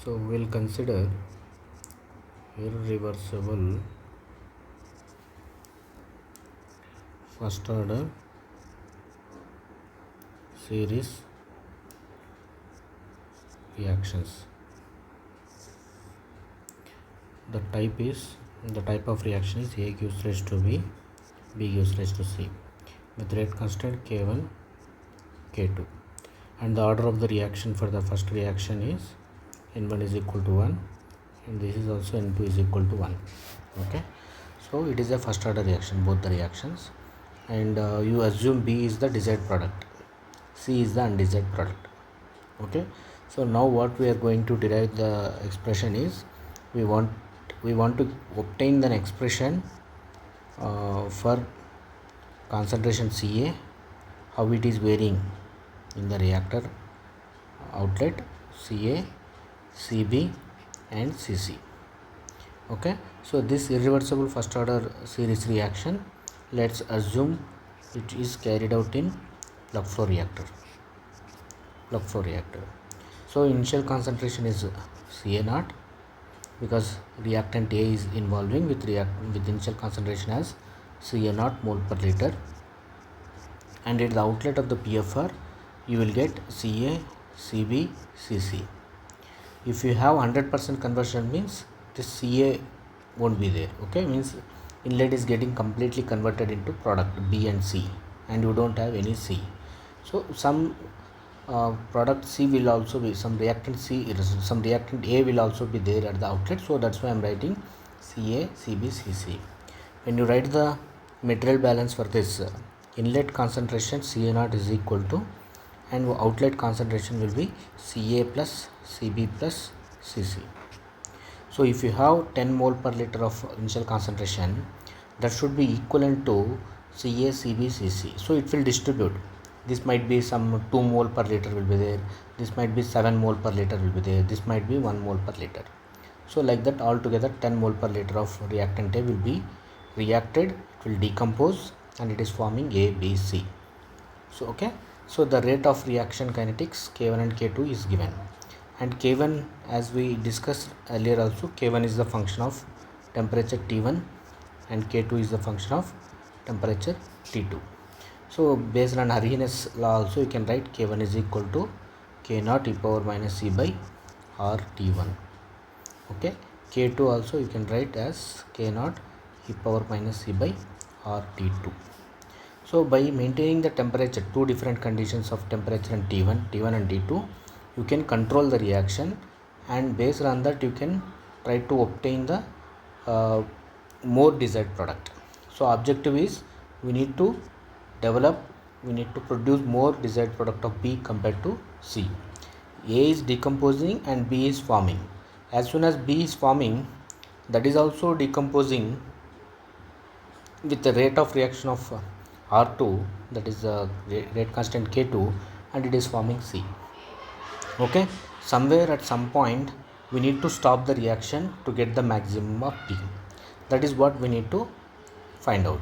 So we'll consider irreversible first order series reactions. The type of reaction is A gives rise to B, B gives rise to C with rate constant K1, K2, and the order of the reaction for the first reaction is N1 is equal to 1 and this is also N2 is equal to 1. Okay, so it is a first order reaction, both the reactions, and you assume B is the desired product, C is the undesired product. Okay, so now what we are going to derive the expression is we want to obtain an expression for concentration Ca, how it is varying in the reactor outlet Ca, Cb and Cc. Okay, so this irreversible first order series reaction, let's assume it is carried out in plug flow reactor. So initial concentration is Ca0 because reactant A is involving with initial concentration as Ca0 mole per liter, and at the outlet of the PFR you will get Ca, Cb, Cc. If you have 100% conversion means this Ca won't be there. Okay, means inlet is getting completely converted into product B and C and you don't have any C. So some product C will also be, some reactant A will also be there at the outlet, so that's why I'm writing Ca, Cb, Cc. When you write the material balance for this, inlet concentration Ca0 is equal to, and outlet concentration will be Ca plus Cb plus Cc. So if you have 10 mole per liter of initial concentration, that should be equivalent to Ca, Cb, Cc. So it will distribute. This might be some 2 mole per liter will be there, this might be 7 mole per liter will be there, this might be 1 mole per liter. So like that altogether 10 mole per liter of reactant A will be reacted, it will decompose and it is forming A, B, C. So okay, so the rate of reaction kinetics K1 and K2 is given, and K1, as we discussed earlier also, K1 is the function of temperature T1 and K2 is the function of temperature T2. So based on Arrhenius law also you can write K1 is equal to K0 e power minus C by R T1. Okay, K2 also you can write as K0 e power minus C by R T2. So by maintaining the temperature, two different conditions of temperature in T1 and T2, you can control the reaction, and based on that you can try to obtain the more desired product. So objective is we need to produce more desired product of B compared to C. A is decomposing and B is forming. As soon as B is forming, that is also decomposing with the rate of reaction of R2, that is the rate constant K2, and it is forming C. Okay, somewhere at some point we need to stop the reaction to get the maximum of B. That is what we need to find out.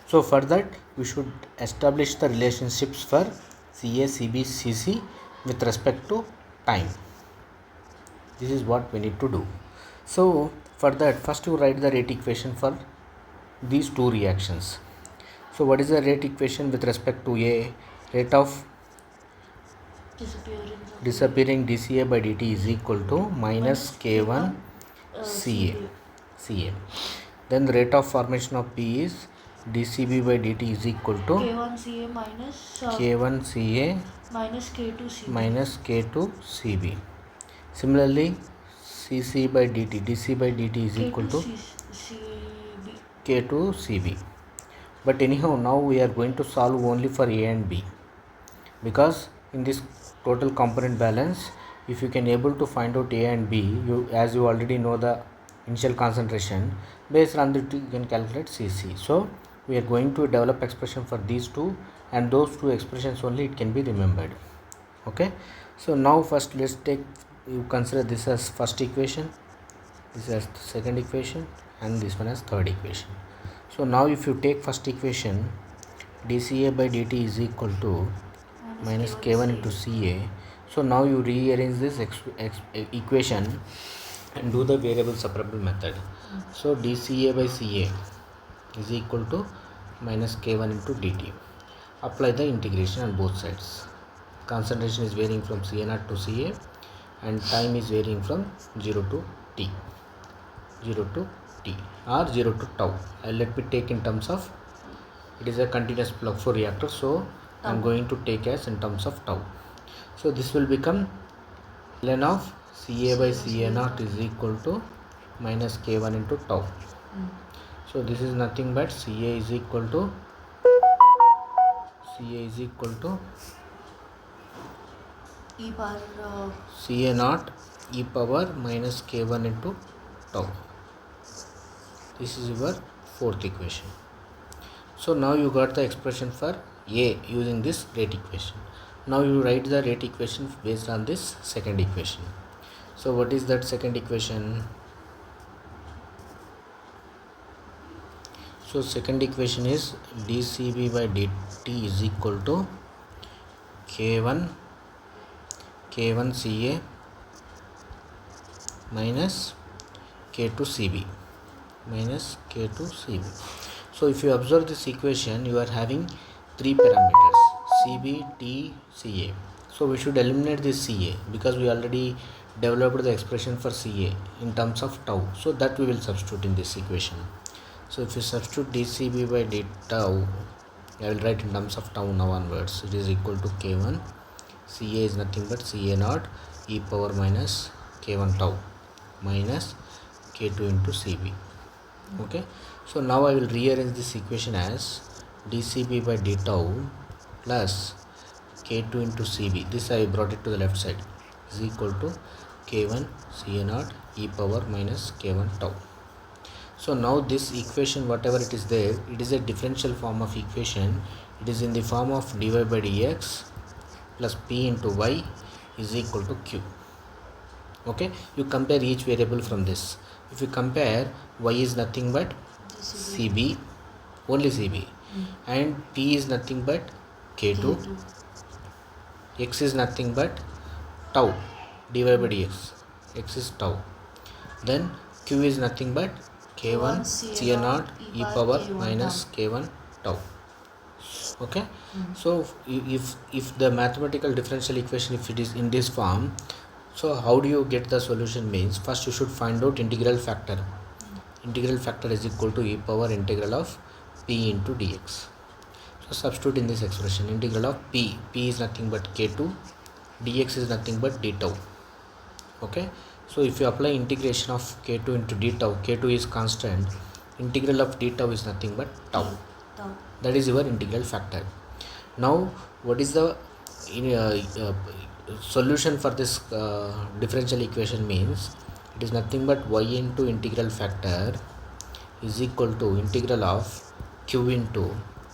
So for that we should establish the relationships for Ca, Cb, Cc with respect to time. This is what we need to do. So for that, first you write the rate equation for these two reactions. So what is the rate equation with respect to A? Rate of disappearing dCA by dt is equal to minus K1 Ca. Then the rate of formation of P is dCB by dt is equal to K1 Ca minus K2 Cb. Similarly, Cc by dt, dC by dt is equal to K2 Cb. But anyhow, now we are going to solve only for A and B, because in this total component balance, if you can able to find out A and B, as you already know the initial concentration, based on that you can calculate Cc. So we are going to develop expression for these two, and those two expressions only it can be remembered. Okay, so now first let's you consider this as first equation, this as second equation, and this one as third equation. So now if you take first equation, dCA by dt is equal to minus K1 into Ca. So now you rearrange this equation and do the variable separable method. So dCA by CA is equal to minus K1 into dt. Apply the integration on both sides. Concentration is varying from CA0 to CA and time is varying from 0 to t, 0 to t or 0 to tau. Let me take in terms of, it is a continuous plug flow reactor, so I am going to take as in terms of tau. So this will become ln of CA by CA0 is equal to minus K1 into tau. So this is nothing but CA is equal to e power CA0 e power minus K1 into tau. This is your fourth equation. So now you got the expression for A using this rate equation. Now you write the rate equation based on this second equation. So what is that second equation? So second equation is dCB by dt is equal to K1 CA minus K2 CB minus K2 CB. So if you observe this equation, you are having three parameters CB, T, CA. So we should eliminate this CA because we already developed the expression for CA in terms of tau. So that we will substitute in this equation. So if you substitute dCB by d tau, I will write in terms of tau now onwards. It is equal to K1. CA is nothing but CA0 e power minus K1 tau minus K2 into CB. Okay. So now I will rearrange this equation as dCB by d tau plus K2 into CB. This I brought it to the left side is equal to K1 CA0 e power minus K1 tau. So now this equation, whatever it is there, it is a differential form of equation. It is in the form of dy by dx plus p into y is equal to q. Okay, you compare each variable from this. If you compare, y is nothing but CB, only CB, and p is nothing but K2, x is nothing but tau, dy by dx, x is tau. Then q is nothing but K1 CA0 e power minus K1 tau. Okay. So if the mathematical differential equation, if it is in this form, so how do you get the solution? Means first you should find out integral factor. Integral factor is equal to e power integral of p into dx. So substitute in this expression integral of p is nothing but K2, dx is nothing but d tau. Okay. So if you apply integration of K2 into d tau, K2 is constant, integral of d tau is nothing but tau. That is your integral factor. Now what is the solution for this differential equation? Means it is nothing but y into integral factor is equal to integral of q into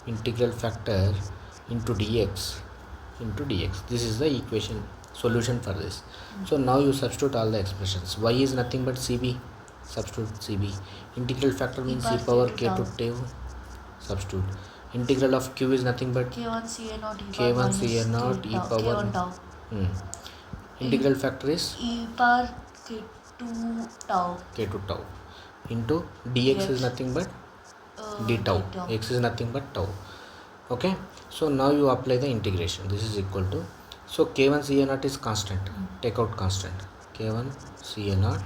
integral factor into dx. This is the equation solution for this. So now you substitute all the expressions. Y is nothing but CB, substitute CB. Integral factor means e power K2 tau, substitute. Integral of q is nothing but K1 CA0 e power K1 tau. Integral factor is e power K2 tau into dx is nothing but d tau, x is nothing but tau. Okay. So now you apply the integration. This is equal to, so K1 CA0 is constant, take out constant, K1 CA0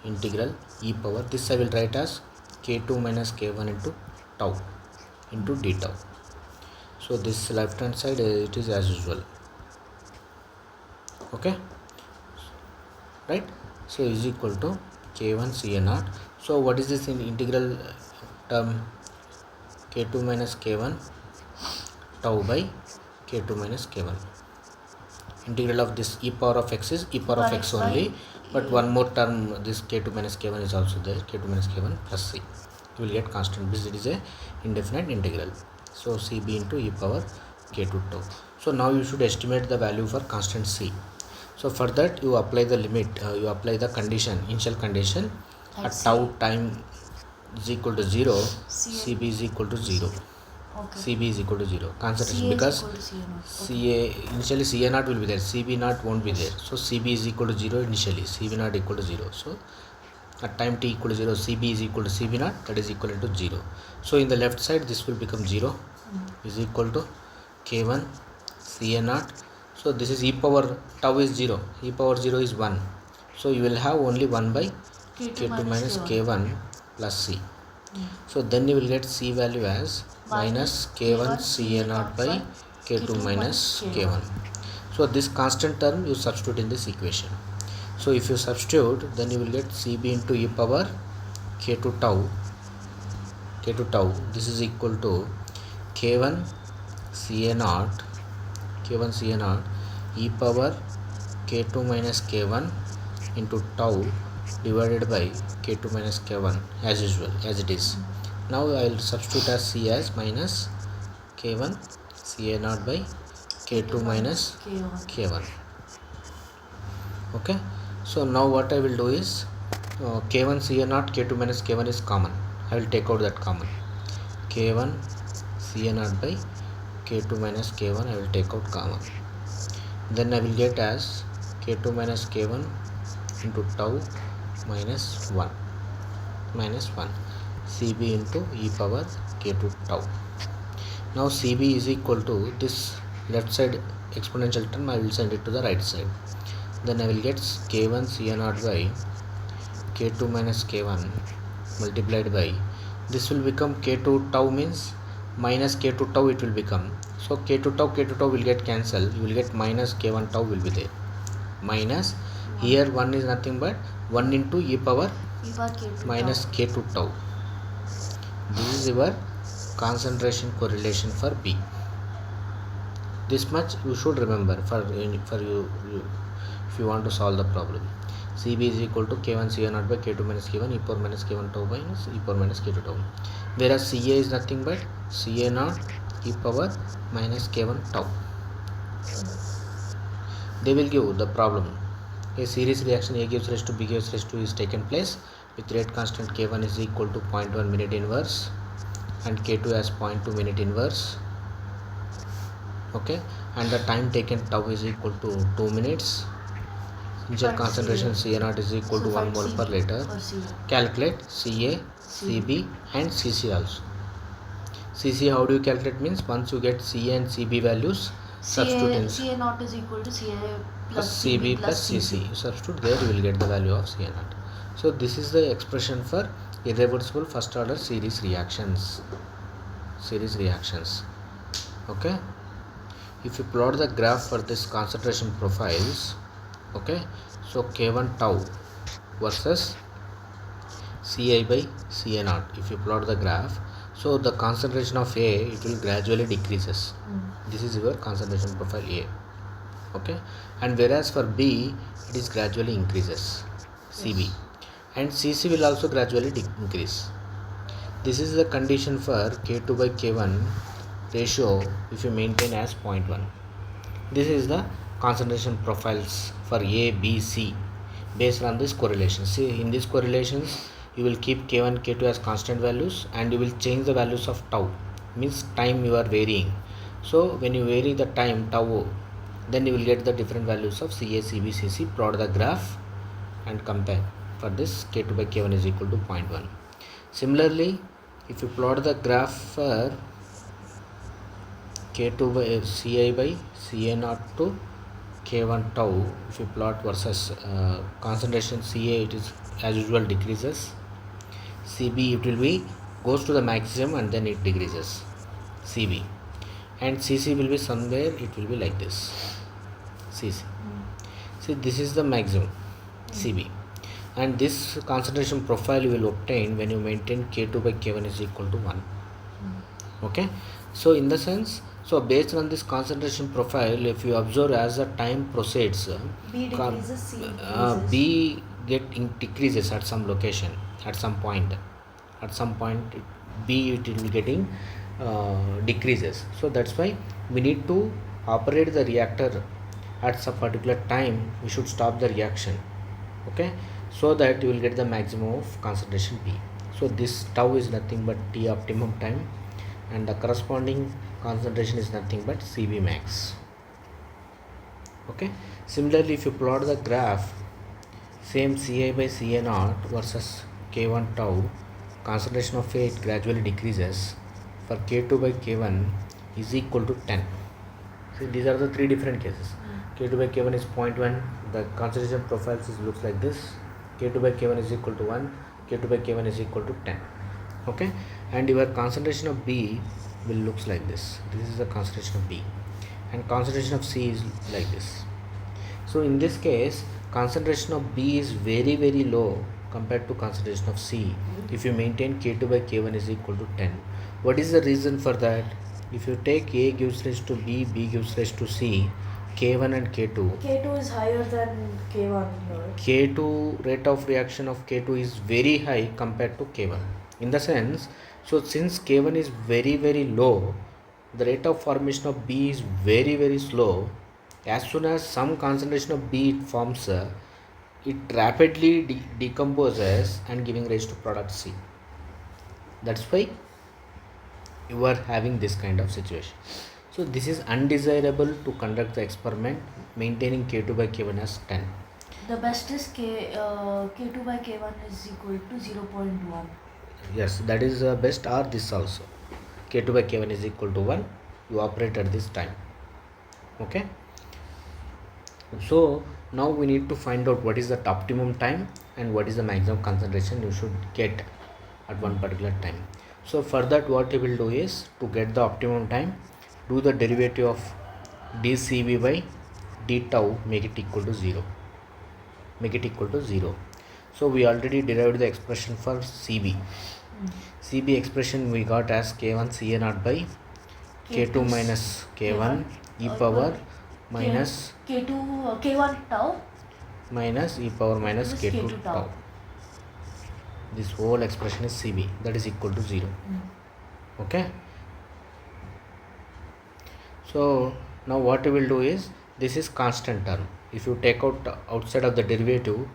integral e power, this I will write as K2 minus K1 into tau into d tau. So this left hand side it is as usual. Okay, right. So is equal to K1 CA0. So what is this in integral term? K2 minus K1 tau by K2 minus K1. Integral of this e power of x is e power of x only, but one more term, this K2 minus K1 is also there, K2 minus K1 plus c. You will get constant because it is a indefinite integral. So CB into e power K2 tau. So now you should estimate the value for constant c. So for that you apply the limit, you apply the condition, initial condition at tau time is equal to 0, CB is equal to 0. Okay. Cb is equal to 0. Concentration, CA is because equal to CA naught. Ca initially Ca naught will be there, Cb naught won't be there. So Cb is equal to 0 initially, Cb naught equal to 0. So at time t equal to 0, Cb is equal to Cb naught, that is equal to 0. So in the left side this will become 0 is equal to K1 Ca naught. So this is e power tau is 0, e power 0 is 1. So you will have only 1 by K2 minus K1 plus C. So then you will get C value as minus K1 Ca naught by K2 minus K1. So this constant term you substitute in this equation. So if you substitute, then you will get Cb into e power K2 tau, this is equal to K1 Ca naught e power K2 minus K1 into tau divided by K2 minus K1 as usual, as it is. Now I will substitute as C as minus K1 Ca naught by K2 minus K1. Okay, so now what I will do is K1 Ca naught K2 minus K1 is common. I will take out that common. K1 Ca naught by K2 minus K1 I will take out common. Then I will get as K2 minus K1 into tau minus 1 Cb into e power K2 tau. Now Cb is equal to this left side exponential term, I will send it to the right side. Then I will get K1 Ca naught by K2 minus K1 multiplied by, this will become K2 tau means minus K2 tau it will become. So K2 tau will get cancelled, you will get minus K1 tau will be there. Minus, here 1 is nothing but 1 into e power minus K2 tau. This is your concentration correlation for B. This much you should remember for you if you want to solve the problem. Cb is equal to K1 Ca naught by K2 minus K1 e power minus K1 tau minus e power minus K2 tau. Whereas Ca is nothing but Ca naught e power minus K1 tau. They will give the problem. A series reaction A gives rise to B gives rise to is taken place with rate constant K1 is equal to 0.1 minute inverse and K2 as 0.2 minute inverse. Okay, and the time taken tau is equal to 2 minutes. Initial concentration Ca naught is equal to 1 mole per liter. Calculate Ca, Cb and Cc also. Cc how do you calculate means once you get Ca and Cb values, substitute in Ca naught is equal to Ca plus Cb plus Cc. You substitute there, you will get the value of Ca naught. So this is the expression for irreversible first order series reactions. Okay, if you plot the graph for this concentration profiles, okay, so K1 tau versus Ci by Ca naught, if you plot the graph, so the concentration of A it will gradually decreases. This is your concentration profile A. Okay, and whereas for B it is gradually increases, Cb, and Cc will also gradually increase. This is the condition for K2 by K1 ratio if you maintain as 0.1. This is the concentration profiles for A, B, C based on this correlation. See, in these correlations you will keep K1, K2 as constant values and you will change the values of tau, means time you are varying. So when you vary the time tau, then you will get the different values of Ca, Cb, Cc. Plot the graph and compare. For this K2 by K1 is equal to 0.1. Similarly, if you plot the graph for K2 by Ci by Ca naught to K1 tau, if you plot versus concentration Ca, it is as usual decreases. Cb it will be goes to the maximum and then it decreases, Cb, and Cc will be somewhere, it will be like this, Cc. See, this is the maximum Cb, and this concentration profile you will obtain when you maintain K2 by K1 is equal to 1. Okay, so in the sense, so based on this concentration profile, if you observe as the time proceeds, B decreases, C increases. B decreases at some location, at some point B it will be getting decreases. So that's why we need to operate the reactor at some particular time. We should stop the reaction, okay, so that you will get the maximum of concentration B. So this tau is nothing but T optimum time, and the corresponding concentration is nothing but Cb max. Okay, similarly if you plot the graph, same Ci by Ca naught versus K1 tau, concentration of A gradually decreases. For K2 by K1 is equal to 10. See, these are the three different cases. K2 by K1 is 0.1, the concentration profiles looks like this. K2 by K1 is equal to 1, K2 by K1 is equal to 10. Okay, and your concentration of B will looks like this. This is the concentration of B, and concentration of C is like this. So in this case, concentration of B is very low compared to concentration of C. If you maintain K2 by K1 is equal to 10. What is the reason for that? If you take A gives rise to B, B gives rise to C, K1 and K2. K2 is higher than K1 here. K2 rate of reaction of K2 is very high compared to K1. In the sense, so since K1 is very low, the rate of formation of B is very slow. As soon as some concentration of B it forms, it rapidly decomposes and giving rise to product C. That's why you are having this kind of situation. So this is undesirable to conduct the experiment maintaining K2 by K1 as 10. The best is K2 by K1 is equal to 0.1. Yes, that is best, or this also. K2 by K1 is equal to 1. You operate at this time. Okay. So now we need to find out what is the optimum time and what is the maximum concentration you should get at one particular time. So for that, what you will do is, to get the optimum time, do the derivative of dCb by d tau, make it equal to 0. Make it equal to 0. So we already derived the expression for Cb. Cb expression we got as K1 Ca naught by K2 minus K1 e power minus K1 tau minus e power minus K2 tau. This whole expression is Cb, that is equal to 0. Okay. So now what we will do is, this is constant term. If you take out outside of the derivative,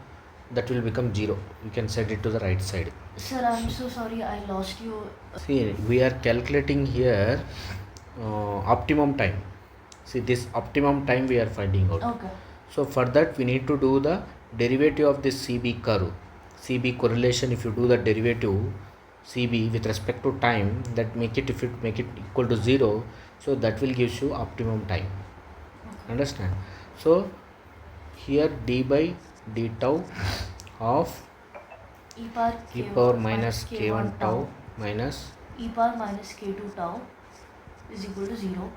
that will become 0. You can set it to the right side. Sir, I'm so sorry, I lost you. See, we are calculating here optimum time. See, this optimum time we are finding out. Okay. So for that we need to do the derivative of this Cb curve. Cb correlation, if you do the derivative Cb with respect to time, that make it, if it make it equal to 0, so that will give you optimum time. Okay. Understand? So here d by d tau of e power minus K1 tau minus e power minus K2 tau is equal to 0.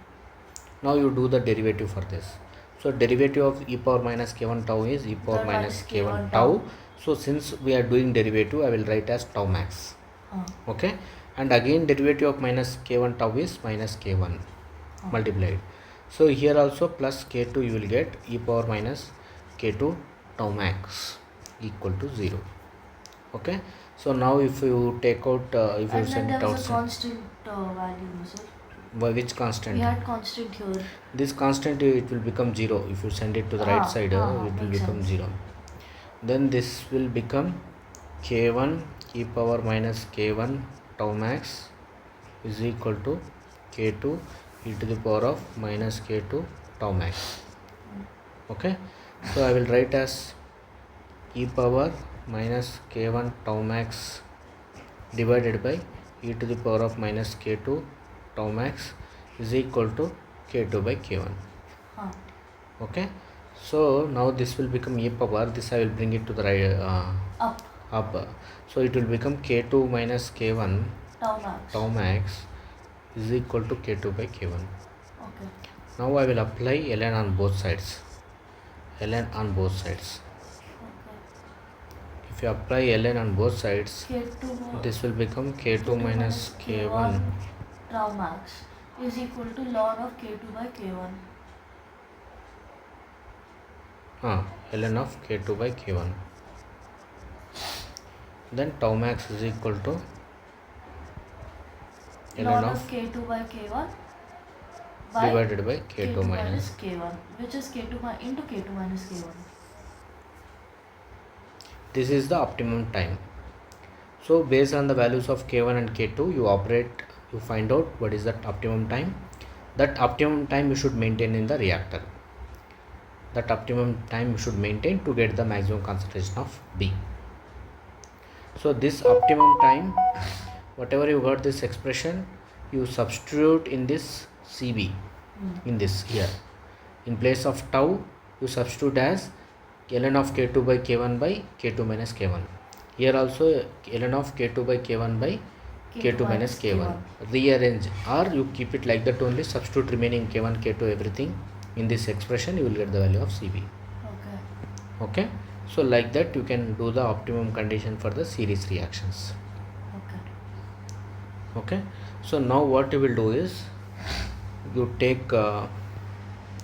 Now you do the derivative for this. So derivative of e power minus K1 tau is e power minus K1 tau. So since we are doing derivative, I will write as tau max. Okay, and again derivative of minus K1 tau is minus K1 multiplied. So here also plus K2 you will get e power minus K2 tau max equal to 0. Okay, so now if you take out, if you send it outside. And there outside, was a constant value, sir. By which constant? We had constant here. This constant, it will become 0. If you send it to the right side, it will become 0. Then this will become K1 e power minus K1 tau max is equal to K2 e to the power of minus K2 tau max. Okay, so I will write as e power minus K1 tau max divided by e to the power of minus K2 tau max is equal to K2 by K1. Okay, so now this will become e power, this I will bring it to the right, up. So it will become K2 minus K1 tau max is equal to K2 by K1. Okay. Now I will apply ln on both sides. Ln on both sides. Okay. If you apply ln on both sides, K2, this will become K2 minus K1 tau max is equal to ln of K2 by K1. Ln of K2 by K1. Then tau max is equal to ln of K2 by K1 divided by K2 minus K1, which is K2 into K2 minus K1. This is the optimum time. So based on the values of K1 and K2, you operate you find out what is that optimum time. That optimum time you should maintain in the reactor. That optimum time you should maintain to get the maximum concentration of B. So this optimum time, whatever you got this expression, you substitute in this Cb, in this here. In place of tau, you substitute as ln of k2 by k1 by k2 minus k1. Here also ln of k2 by k1 by k2 minus k1. Rearrange, or you keep it like that only, substitute remaining k1, k2, everything in this expression, you will get the value of Cb. Okay. So like that you can do the optimum condition for the series reactions. Okay. So now what you will do is, you take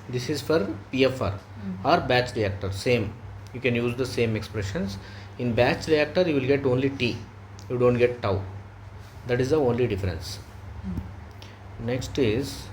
this is for PFR or batch reactor, same, you can use the same expressions. In batch reactor you will get only T, you don't get tau. That is the only difference. Next is